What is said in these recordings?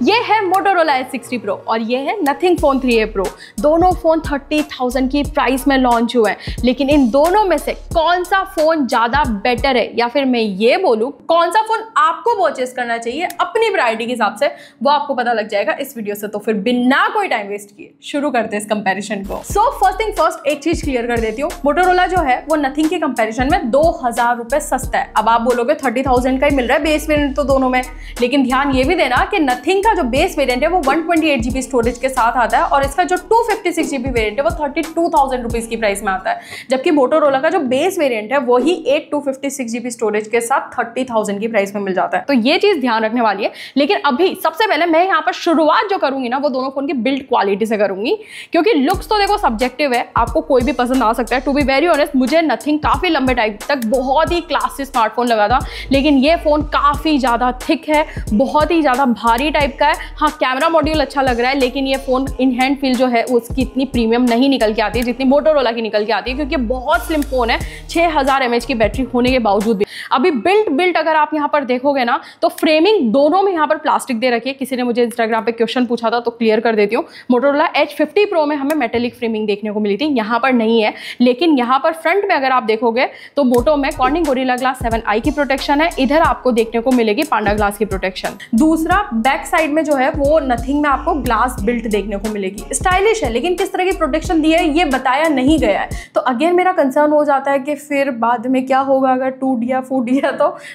ये है Motorola Edge 60 Pro और ये है Nothing Phone 3a Pro। दोनों फ़ोन 30,000 की प्राइस में लॉन्च हुए हैं, लेकिन इन दोनों में से कौन सा फ़ोन ज़्यादा बेटर है, या फिर मैं ये बोलूँ कौन सा फ़ोन आपको परचेस करना चाहिए अपनी प्रायोरिटी के हिसाब से, वो आपको पता लग जाएगा इस वीडियो से। तो फिर बिना कोई टाइम वेस्ट किए शुरू करते हैं इस कंपैरिजन को। सो फर्स्ट थिंग फर्स्ट, एक चीज़ क्लियर कर देती हूँ, Motorola जो है वो Nothing के कंपैरिजन में 2000 रुपये सस्ता है। अब आप बोलोगे 30,000 का ही मिल रहा है बेस वेरिएंट तो दोनों में, लेकिन ध्यान ये भी देना कि Nothing का जो बेस वेरिएंट है वो 128 GB स्टोरेज के साथ आता है और इसका जो 256 GB वेरिएंट है वो 32,000 रुपीज की प्राइस में आता है, जबकि Motorola का जो बेस वेरिएंट है वो ही 256 GB स्टोरेज के साथ 30,000 की प्राइस में मिल जाता है। तो ये चीज ध्यान रखने वाली है। लेकिन अभी सबसे पहले मैं यहाँ पर शुरुआत जो करूंगी ना वो दोनों फोन की बिल्ड क्वालिटी से करूंगी, क्योंकि लुक्स तो देखो सब्जेक्टिव है, आपको कोई भी पसंद आ सकता है। टू बी वेरी ऑनेस्ट, मुझे Nothing काफी लंबे टाइम तक बहुत ही क्लासी स्मार्टफोन लगा था, लेकिन ये फोन काफी ज्यादा थिक है, बहुत ही ज्यादा भारी टाइप का है। हाँ, कैमरा मॉड्यूल अच्छा लग रहा है, लेकिन ये फोन इन हैंड फील जो है उसकी इतनी प्रीमियम नहीं निकल के आती है जितनी Motorola की निकल के आती है, क्योंकि बहुत स्लिम फोन है 6000 mAh की बैटरी होने के बावजूद भी। अभी बिल्ट अगर आप यहाँ पर देखोगे ना तो फ्रेमिंग दोनों में यहाँ पर प्लास्टिक दे रखी है। किसी ने मुझे इंस्टाग्राम पे क्वेश्चन पूछा था तो क्लियर कर देती हूँ, Motorola Edge 50 Pro में हमें मेटेलिक फ्रेमिंग देखने को मिली थी, यहाँ पर नहीं है। लेकिन यहाँ पर फ्रंट में अगर आप देखोगे तो मोटो में Corning Gorilla Glass 7i की प्रोटेक्शन है, इधर आपको देखने को मिलेगी पांडा ग्लास की प्रोटेक्शन। दूसरा बैक साइड में जो है वो Nothing में आपको ग्लास बिल्ट देखने को मिलेगी। स्टाइलिश है, लेकिन किस तरह की प्रोटेक्शन दी है ये बताया नहीं गया है। तो अगेन मेरा कंसर्न हो जाता है कि फिर बाद में क्या होगा अगर टूट गया फूट गया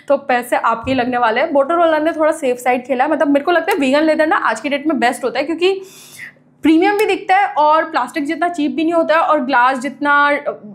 तो पैसे आपके लगने वाले हैं। Motorola ने थोड़ा सेफ साइड खेला है, मतलब मेरे को लगता है वीगन लेदर ना आज की डेट में बेस्ट होता है, क्योंकि प्रीमियम भी दिखता है और प्लास्टिक जितना चीप भी नहीं होता है और ग्लास जितना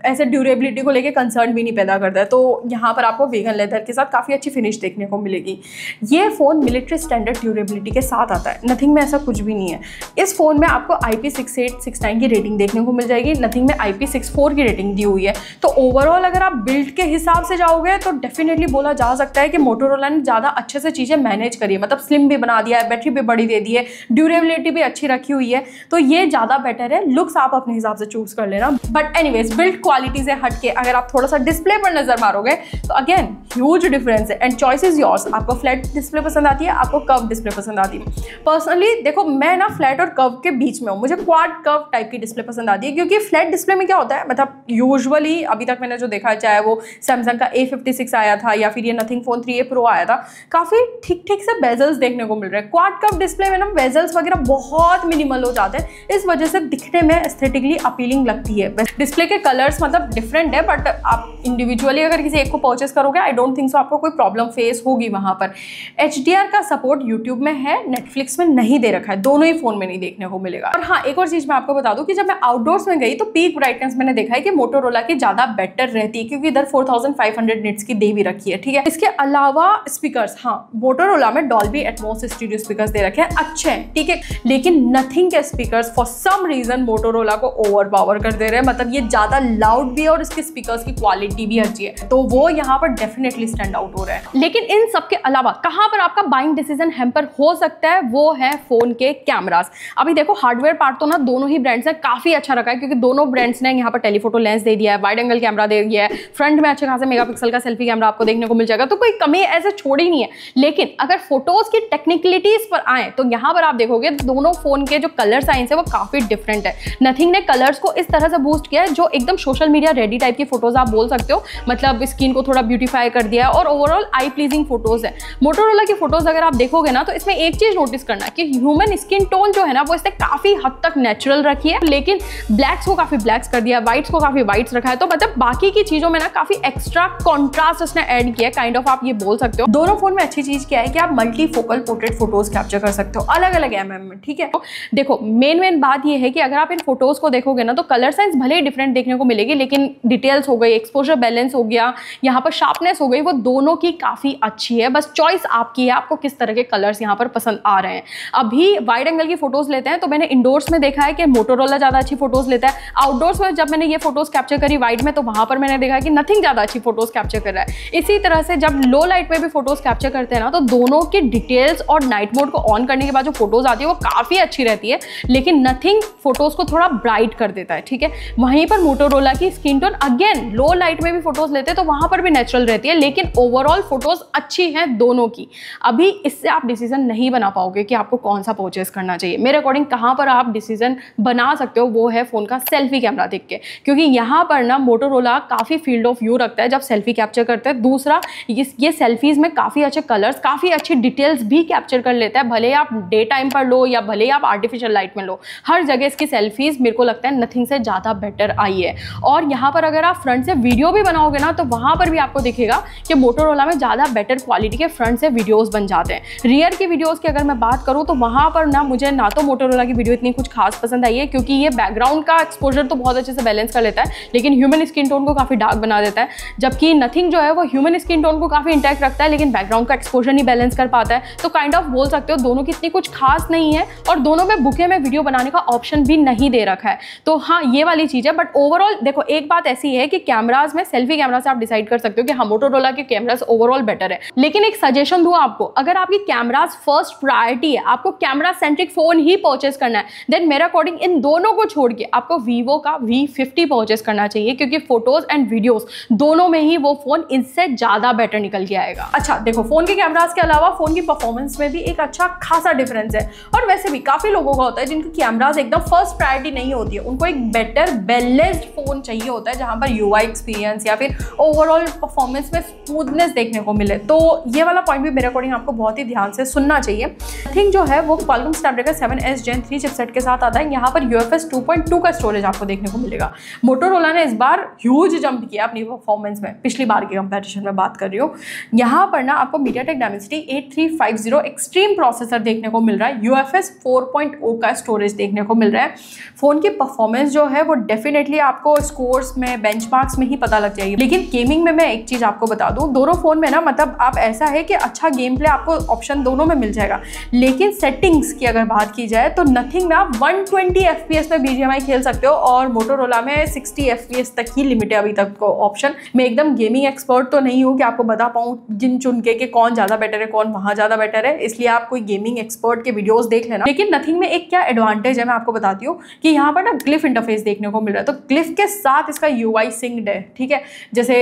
ऐसे ड्यूरेबिलिटी को लेके कंसर्न भी नहीं पैदा करता है। तो यहाँ पर आपको वीगन लेदर के साथ काफ़ी अच्छी फिनिश देखने को मिलेगी। ये फ़ोन मिलिट्री स्टैंडर्ड ड्यूरेबिलिटी के साथ आता है, Nothing में ऐसा कुछ भी नहीं है। इस फ़ोन में आपको IP6869 की रेटिंग देखने को मिल जाएगी, Nothing में IP64 की रेटिंग दी हुई है। तो ओवरऑल अगर आप बिल्ड के हिसाब से जाओगे तो डेफिनेटली बोला जा सकता है कि Motorola ने ज़्यादा अच्छे से चीज़ें मैनेज करी है, मतलब स्लिम भी बना दिया है, बैटरी भी बड़ी दे दी है, ड्यूरेबिलिटी भी अच्छी रखी हुई है, तो ये ज्यादा बेटर है। लुक्स आप अपने हिसाब से चूज कर लेना, बट एनीवेज बिल्ड क्वालिटी से हटके अगर आप थोड़ा सा डिस्प्ले पर नजर मारोगे तो अगेन ह्यूज डिफरेंस है एंड चॉइस इज योर्स। आपको फ्लैट डिस्प्ले पसंद आती है, आपको कर्व डिस्प्ले पसंद आती है। पर्सनली देखो, मैं ना फ्लैट और कर्व के बीच में हूँ, मुझे क्वाड कर्व टाइप की डिस्प्ले पसंद आती है, क्योंकि फ्लैट डिस्प्ले में क्या होता है, मतलब यूजुअली अभी तक मैंने जो देखा है, चाहे वो सैमसंग का A56 आया था या फिर ये Nothing Phone 3a Pro आया था, काफी ठीक ठीक से बेजल्स देखने को मिल रहे हैं। क्वाड कर्व डिस्प्ले में ना बेजल्स वगैरह बहुत मिनिमल हो जाते हैं, इस वजह से दिखने में एस्थेटिकली अपीलिंग लगती है। डिस्प्ले के कलर्स मतलब डिफरेंट है, बट आप इंडिविजुअली अगर किसी एक को परचेस करोगे आई डोंट थिंक सो आपको कोई प्रॉब्लम फेस होगी वहां पर। HDR का सपोर्ट यूट्यूब में है, नेटफ्लिक्स में नहीं दे रखा है, दोनों ही फोन में नहीं देखने को मिलेगा। और हाँ, एक और चीज मैं आपको बता दूं कि जब मैं आउटडोर्स में गई तो पीक ब्राइटनेस मैंने देखा है कि Motorola की ज्यादा बेटर रहती है, क्योंकि इधर 4500 निट्स की दे भी रखी है, ठीक है। इसके अलावा स्पीकर्स, हाँ Motorola में Dolby Atmos स्टूडियो स्पीकर्स दे रखे हैं, अच्छे हैं, ठीक है, लेकिन Nothing के speakers for some reason Motorola को ओवरपावर कर दे रहे हैं, मतलब ये ज्यादा लाउड भी है और इसके स्पीकर्स की क्वालिटी भी अच्छी है, तो वो यहाँ पर डेफिनेटली स्टैंड आउट हो रहा है। लेकिन इन सब के अलावा कहां पर आपका बाइंग डिसीजन हैम्पर हो सकता है, वो है फोन के कैमरास। अभी देखो, हार्डवेयर पार्ट तो ना दोनों ही ब्रांड्स ने काफी अच्छा रखा है, क्योंकि दोनों ब्रांड्स ने यहाँ पर टेलीफोटो लेंस दे दिया है, वाइड एंगल कैमरा दे दिया है, फ्रंट में अच्छे खासे मेगापिक्सल का सेल्फी कैमरा आपको देखने को मिल जाएगा, तो कोई कमी ऐसे छोड़ी नहीं है। लेकिन अगर फोटोज की टेक्निकलिटीज पर आए तो यहाँ पर आप देखोगे दोनों फोन के जो कलर साइंस है वो काफी डिफरेंट है। Nothing ने कलर्स को इस तरह से बूस्ट किया है जो एकदम सोशल मीडिया रेडी टाइप की फोटोज आप बोल सकते हो, मतलब स्किन को थोड़ा ब्यूटीफाई कर दिया है और ओवरऑल आई प्लीजिंग फोटोज है। Motorola की फोटोज अगर आप देखोगे ना तो इसमें एक चीज नोटिस करना है कि ह्यूमन स्किन टोन जो है ना वो इससे काफी हद तक नेचुरल रखी है, लेकिन ब्लैक्स को काफी ब्लैक्स कर दिया, व्हाइट्स को काफी व्हाइट्स रखा है, तो मतलब बाकी की चीजों में ना काफी एक्स्ट्रा कॉन्ट्रास्ट उसने ऐड किया, काइंड ऑफ आप ये बोल सकते हो। दोनों फोन में अच्छी चीज क्या है कि आप multi focal portrait photos capture कर सकते हो अलग अलग mm में, ठीक है। तो देखो, मेन बात ये है कि अगर आप इन फोटोज को देखोगे ना तो कलर साइंस भले ही डिफरेंट देखने को मिलेगी, लेकिन डिटेल्स हो गई, एक्सपोजर बैलेंस हो गया, यहाँ पर शार्पनेस हो गई, वो दोनों की काफी अच्छी है। बस चॉइस आपकी है, आपको किस तरह के कलर्स यहाँ पर पसंद आ रहे हैं। अभी वाइड एंगल की फोटोज लेते हैं तो मैंने इंडोर्स में देखा है कि Motorola ज्यादा अच्छी फोटोज लेता है। आउटडोर्स में जब मैंने ये फोटोज कैप्चर करी वाइड में तो वहां पर मैंने देखा कि Nothing ज्यादा अच्छी फोटोज कैप्चर कर रहा है। इसी तरह से जब लो लाइट में भी फोटोज कैप्चर करते हैं ना तो दोनों की डिटेल्स और नाइट मोड को ऑन करने के बाद जो फोटोज आती है वो काफी अच्छी रहती है। लेकिन नथिंग फोटोज को थोड़ा ब्राइट कर देता है, ठीक है। वहीं पर मोटोरोला की स्किन टोन अगेन लो लाइट में भी फोटोज लेते हैं तो वहां पर भी नेचुरल रहती है, लेकिन ओवरऑल फोटोज अच्छी हैं दोनों की। अभी इससे आप डिसीजन नहीं बना पाओगे कि आपको कौन सा परचेज करना चाहिए। मेरे अकॉर्डिंग कहां पर आप डिसीजन बना सकते हो वो है फोन का सेल्फी कैमरा देख के, क्योंकि यहां पर ना मोटोरोला काफी फील्ड ऑफ व्यू रखता है जब सेल्फी कैप्चर करता है। दूसरा, ये सेल्फीज में काफी अच्छे कलर्स, काफी अच्छी डिटेल्स भी कैप्चर कर लेता है, भले आप डे टाइम पर लो या भले आप आर्टिफिशियल लाइट में लो, हर जगह इसकी सेल्फीज मेरे को लगता है नथिंग से ज़्यादा बेटर आई है। और यहाँ पर अगर आप फ्रंट से वीडियो भी बनाओगे ना तो वहाँ पर भी आपको दिखेगा कि मोटोरोला में ज़्यादा बेटर क्वालिटी के फ्रंट से वीडियोस बन जाते हैं। रियर की वीडियोस की अगर मैं बात करूँ तो वहाँ पर ना मुझे ना तो मोटोरोला की वीडियो इतनी कुछ खास पसंद आई है, क्योंकि ये बैकग्राउंड का एक्सपोजर तो बहुत अच्छे से बैलेंस कर लेता है, लेकिन ह्यूमन स्किन टोन को काफ़ी डार्क बना देता है। जबकि नथिंग जो है वो ह्यूमन स्किन टोन को काफ़ी इंटैक्ट रखता है, लेकिन बैकग्राउंड का एक्सपोजर नहीं बैलेंस कर पाता है। तो काइंड ऑफ बोल सकते हो दोनों की इतनी कुछ खास नहीं है, और दोनों में बुके में वीडियो बनाने का ऑप्शन भी नहीं दे रखा है। तो हाँ, ये वाली चीज़ है। बट ओवरऑल देखो, एक बात ऐसी है कि कैमराज में सेल्फी कैमरा से आप डिसाइड कर सकते हो कि हाँ मोटोरोला के कैमराज ओवरऑल बेटर है। लेकिन एक सजेशन दूं आपको, अगर आपकी कैमराज फर्स्ट प्रायोरिटी है, आपको कैमरा सेंट्रिक फोन ही परचेस करना है, देन मेरे अकॉर्डिंग इन दोनों को छोड़ के आपको वीवो का V50 परचेस करना चाहिए, क्योंकि फोटोज एंड वीडियोस दोनों में ही वो फोन इससे ज्यादा बेटर निकल के आएगा। अच्छा देखो, फोन के कैमराज के अलावा फोन की परफॉर्मेंस में भी एक अच्छा खासा डिफरेंस है। और वैसे भी काफी लोगों का होता है जिनके कैमराज एकदम फर्स्ट प्रायोरिटी नहीं होती है, उनको एक बेटर बैलेंस्ड फोन चाहिए होता है जहां पर UI एक्सपीरियंस या फिर ओवरऑल परफॉर्मेंस में स्मूथनेस देखने को मिले। तो ये वाला पॉइंट भी मेरे अकॉर्डिंग आपको बहुत ही ध्यान से सुनना चाहिए। थिंक जो है वो Qualcomm Snapdragon 7S Gen 3 chipset के साथ आता है। यहाँ पर UFS 2.2 का स्टोरेज आपको देखने को मिलेगा। मोटोरोला ने इस बार ह्यूज जंप किया अपनी परफॉर्मेंस में, पिछली बार के कंपैरिजन में बात कर रही हूँ। यहाँ पर ना आपको MediaTek Dimensity 8350 एक्सट्रीम प्रोसेसर देखने को मिल रहा है, UFS 4.0 का स्टोरेज देखने को मिल रहा है। फोन की परफॉर्मेंस जो है वो डेफिनेटली आपको स्कोर्स में, बेंचमार्क्स में ही पता लग जाएगी। लेकिन गेमिंग में मैं एक चीज आपको बता दूं, दोनों फोन में ना मतलब आप ऐसा है कि अच्छा गेम प्ले आपको ऑप्शन दोनों में मिल जाएगा, लेकिन सेटिंग्स की अगर बात की जाए तो नथिंग में आप 120 FPS में BGMI खेल सकते हो, और मोटोरोला में 60 FPS तक ही लिमिट है अभी तक को ऑप्शन। मैं एकदम गेमिंग एक्सपर्ट तो नहीं हूँ कि आपको बता पाऊँ जिन चुन के कौन ज़्यादा बेटर है, कौन वहाँ ज़्यादा बेटर है, इसलिए आप कोई गेमिंग एक्सपर्ट के वीडियोस देख लेना। लेकिन नथिंग में एक क्या एडवांटेज है मैं आपको बताती हूँ कि यहाँ पर ना ग्लिफ इंटरफेस देखने को मिल रहा है। तो ग्लिफ के साथ इसका UI सिंक्ड है, ठीक है। जैसे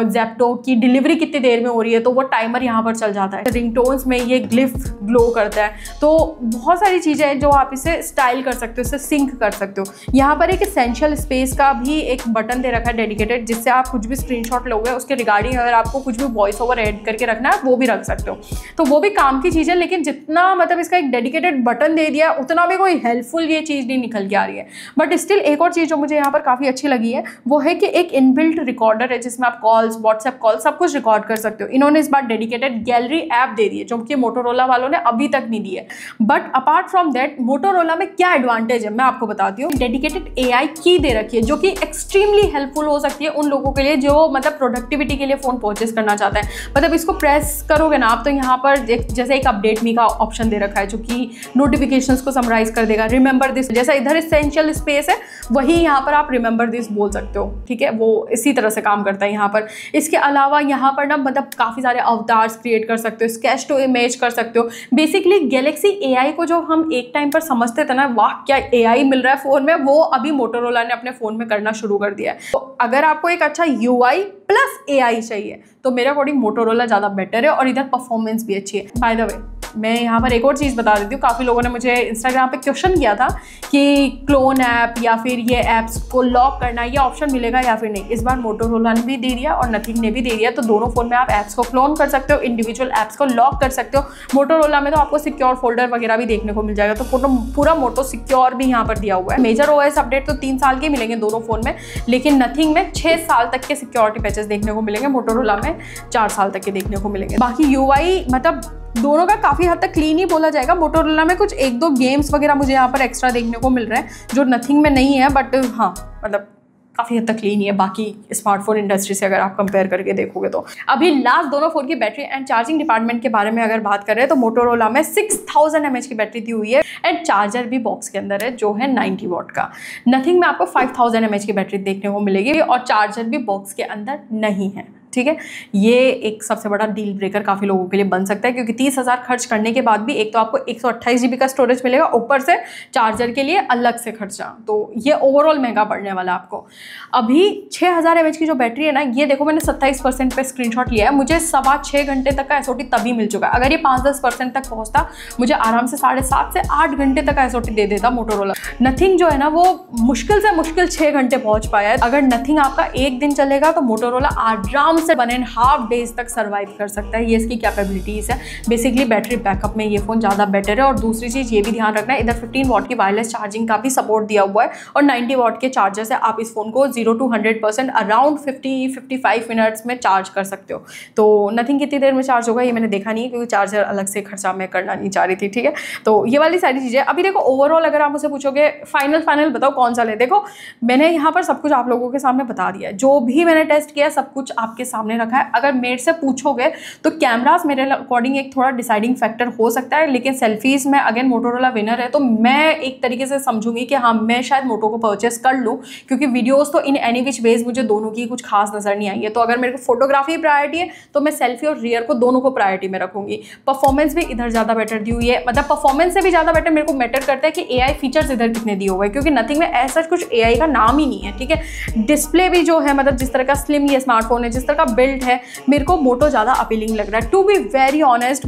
ज़ेप्टो की डिलीवरी कितनी देर में हो रही है तो वो टाइमर यहाँ पर चल जाता है। रिंगटोन्स में ये ग्लिफ ग्लो करता है। तो बहुत सारी चीज़ें हैं जो आप इसे स्टाइल कर सकते हो, इसे सिंक कर सकते हो। यहाँ पर एक एसेंशियल स्पेस का भी एक बटन दे रखा है डेडिकेटेड, जिससे आप कुछ भी स्क्रीनशॉट लोगे उसके रिगार्डिंग अगर आपको कुछ भी वॉइस ओवर ऐड करके रखना है वो भी रख सकते हो। तो वो भी काम की चीज़ है, लेकिन जितना मतलब इसका एक डेडिकेटेड बटन दे दिया उतना भी कोई हेल्पफुल ये चीज़ नहीं निकल के आ रही है। बट स्टिल एक और चीज़ जो मुझे यहाँ पर काफ़ी अच्छी लगी है वो है कि एक इनबिल्ट रिकॉर्डर है जिसमें आप कॉल्स, व्हाट्सएप कॉल सब कुछ रिकॉर्ड कर सकते हो। इन्होंने इस बार डेडिकेटेड गैलरी ऐप दे दी है जो कि मोटोरोला वालों ने अभी तक नहीं दी है। But apart from that Motorola में क्या एडवांटेज है मैं आपको बताती हूँ। डेडिकेटेड AI की दे रखी है जो कि एक्सट्रीमली हेल्पफुल हो सकती है उन लोगों के लिए जो मतलब प्रोडक्टिविटी के लिए फोन परचेस करना चाहते हैं। मतलब इसको प्रेस करोगे ना आप तो यहाँ पर जैसे एक अपडेट मी का ऑप्शन दे रखा है जो कि नोटिफिकेशंस को समराइज कर देगा। रिमेंबर दिस, जैसा इधर एसेंशियल स्पेस है वही यहाँ पर आप रिमेंबर दिस बोल सकते हो, ठीक है। वो इसी तरह से काम करता है यहाँ पर। इसके अलावा यहाँ पर ना मतलब काफ़ी सारे अवतार्स क्रिएट कर सकते हो, स्केच टू इमेज कर सकते हो। बेसिकली गैलेक्सी AI को जो हम एक टाइम पर समझते थे ना, वाह क्या AI मिल रहा है फ़ोन में, वो अभी मोटोरोला ने अपने फ़ोन में करना शुरू कर दिया है। तो अगर आपको एक अच्छा UI प्लस AI चाहिए तो मेरे अकॉर्डिंग मोटोरोला ज़्यादा बेटर है, और इधर परफॉर्मेंस भी अच्छी है। बाय द वे मैं यहाँ पर एक और चीज़ बता देती हूँ, काफ़ी लोगों ने मुझे इंस्टाग्राम पे क्वेश्चन किया था कि क्लोन ऐप या फिर ये ऐप्स को लॉक करना ये ऑप्शन मिलेगा या फिर नहीं। इस बार मोटोरोला ने भी दे दिया और नथिंग ने भी दे दिया, तो दोनों फ़ोन में आप ऐप्स को क्लोन कर सकते हो, इंडिविजुअल ऐप्स को लॉक कर सकते हो। मोटोरोला में तो आपको सिक्योर फोल्डर वगैरह भी देखने को मिल जाएगा, तो पूरा मोटो सिक्योर भी यहाँ पर दिया हुआ है। मेजर OS अपडेट तो 3 साल के मिलेंगे दोनों फ़ोन में, लेकिन नथिंग में 6 साल तक के सिक्योरिटी पैचेस देखने को मिलेंगे, मोटोरोला में 4 साल तक के देखने को मिलेंगे। बाकी UI मतलब दोनों का काफ़ी हद तक क्लीन ही बोला जाएगा। मोटोरोला में कुछ 1-2 गेम्स वगैरह मुझे यहाँ पर एक्स्ट्रा देखने को मिल रहे हैं जो नथिंग में नहीं है, बट हाँ मतलब काफ़ी हद तक क्लीन ही है बाकी स्मार्टफोन इंडस्ट्री से अगर आप कंपेयर करके देखोगे तो। अभी लास्ट दोनों फ़ोन की बैटरी एंड चार्जिंग डिपार्टमेंट के बारे में अगर बात कर रहे हैं तो मोटोरोला में 6000 mAh की बैटरी दी हुई है एंड चार्जर भी बॉक्स के अंदर है जो है 90 वॉट का। नथिंग में आपको 5000 mAh की बैटरी देखने को मिलेगी और चार्जर भी बॉक्स के अंदर नहीं है। ठीक है, ये एक सबसे बड़ा डील ब्रेकर काफ़ी लोगों के लिए बन सकता है, क्योंकि 30,000 खर्च करने के बाद भी एक तो आपको 128 GB का स्टोरेज मिलेगा, ऊपर से चार्जर के लिए अलग से खर्चा, तो ये ओवरऑल महंगा पड़ने वाला है आपको। अभी 6000 mAh की जो बैटरी है ना, ये देखो मैंने 27% पे स्क्रीनशॉट लिया है, मुझे 6.25 घंटे तक का SOT तभी मिल चुका है। अगर ये 5-10% तक पहुँचता मुझे आराम से 7.5 से 8 घंटे तक का SOT दे देता मोटोरोला। नथिंग जो है ना वो मुश्किल से मुश्किल 6 घंटे पहुँच पाया है। अगर नथिंग आपका एक दिन चलेगा तो मोटोरोला आराम से 1.5 डेज तक सर्वाइव कर सकता है। ये इसकी कैपेबिलिटीज़ है। बेसिकली बैटरी बैकअप में ये फ़ोन ज़्यादा बेटर है। और दूसरी चीज़ ये भी ध्यान रखना है, इधर 15 वॉट की वायरलेस चार्जिंग का भी सपोर्ट दिया हुआ है और 90 वॉट के चार्जर से आप इस फ़ोन को 0 to 100% अराउंड 50-55 मिनट्स में चार्ज कर सकते हो। तो नथिंग कितनी देर में चार्ज होगा ये मैंने देखा नहीं है, क्योंकि चार्जर अलग से खर्चा मैं करना नहीं चाह रही थी, ठीक है। तो ये वाली सारी चीज़ें। अभी देखो ओवरऑल अगर आप मुझसे पूछोगे फाइनल बताओ कौन सा ले, देखो मैंने यहाँ पर सब कुछ आप लोगों के सामने बता दिया है, जो भी मैंने टेस्ट किया सब कुछ आपके सामने रखा है। अगर मेरे से पूछोगे तो कैमरास मेरे अकॉर्डिंग एक थोड़ा डिसाइडिंग फैक्टर हो सकता है, लेकिन सेल्फीज में अगेन मोटोरोला विनर है। तो मैं एक तरीके से समझूंगी कि हाँ मैं शायद मोटो को परचेस कर लूँ, क्योंकि वीडियोस तो इन एनी विच वेज मुझे दोनों की कुछ खास नजर नहीं आई है। तो अगर मेरे को फोटोग्राफी प्रायोरिटी है तो मैं सेल्फी और रियर को दोनों को प्रायोरिटी में रखूंगी। परफॉर्मेंस भी इधर ज़्यादा बेटर दी हुई है, मतलब परफॉर्मेंस से भी ज़्यादा बेटर मेरे को मैटर करता है कि AI फीचर्स इधर कितने दिए हुए हैं, क्योंकि नथिंग में ऐसा कुछ AI का नाम ही नहीं है, ठीक है। डिस्प्ले भी जो है मतलब जिस तरह का स्लिम ये स्मार्टफोन है, जिस तरह का बिल्ड है, मेरे को मोटो ज़्यादा अपीलिंग लग रहा है टू बी वेरी ऑनेस्ट।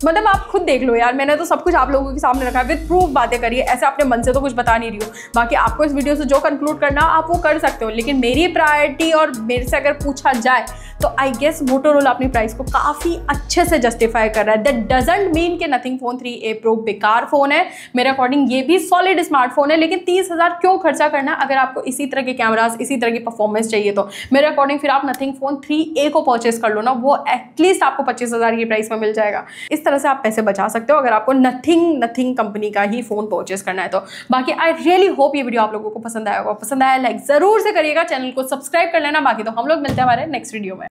मतलब आप खुद देख लो यार, मैंने तो सब कुछ आप लोगों के सामने रखा है, विद प्रूफ बातें करिए, ऐसे अपने मन से तो कुछ बता नहीं रही हूँ। बाकी आपको इस वीडियो से जो कंक्लूड करना आप वो कर सकते हो, लेकिन मेरी प्रायोरिटी और मेरे से अगर पूछा जाए तो आई गेस मोटोरोला अपनी प्राइस को काफ़ी अच्छे से जस्टिफाई कर रहा है। दैट डजंट मीन कि नथिंग फोन 3A Pro बेकार फ़ोन है, मेरे अकॉर्डिंग ये भी सॉलिड स्मार्टफोन है, लेकिन 30,000 क्यों खर्चा करना अगर आपको इसी तरह के कैमरास इसी तरह की परफॉर्मेंस चाहिए तो मेरे अकॉर्डिंग फिर आप नथिंग फोन 3A को परचेस कर लो ना, वो एटलीस्ट आपको 25,000 की प्राइस में मिल जाएगा। इस तरह से आप पैसे बचा सकते हो अगर आपको नथिंग कंपनी का ही फोन परचेस करना है तो। बाकी आई रियली होप ये वीडियो आप लोगों को पसंद आया होगा। पसंद आया लाइक जरूर से करिएगा, चैनल को सब्सक्राइब कर लेना। बाकी तो हम लोग मिलते हैं हमारे नेक्स्ट वीडियो में।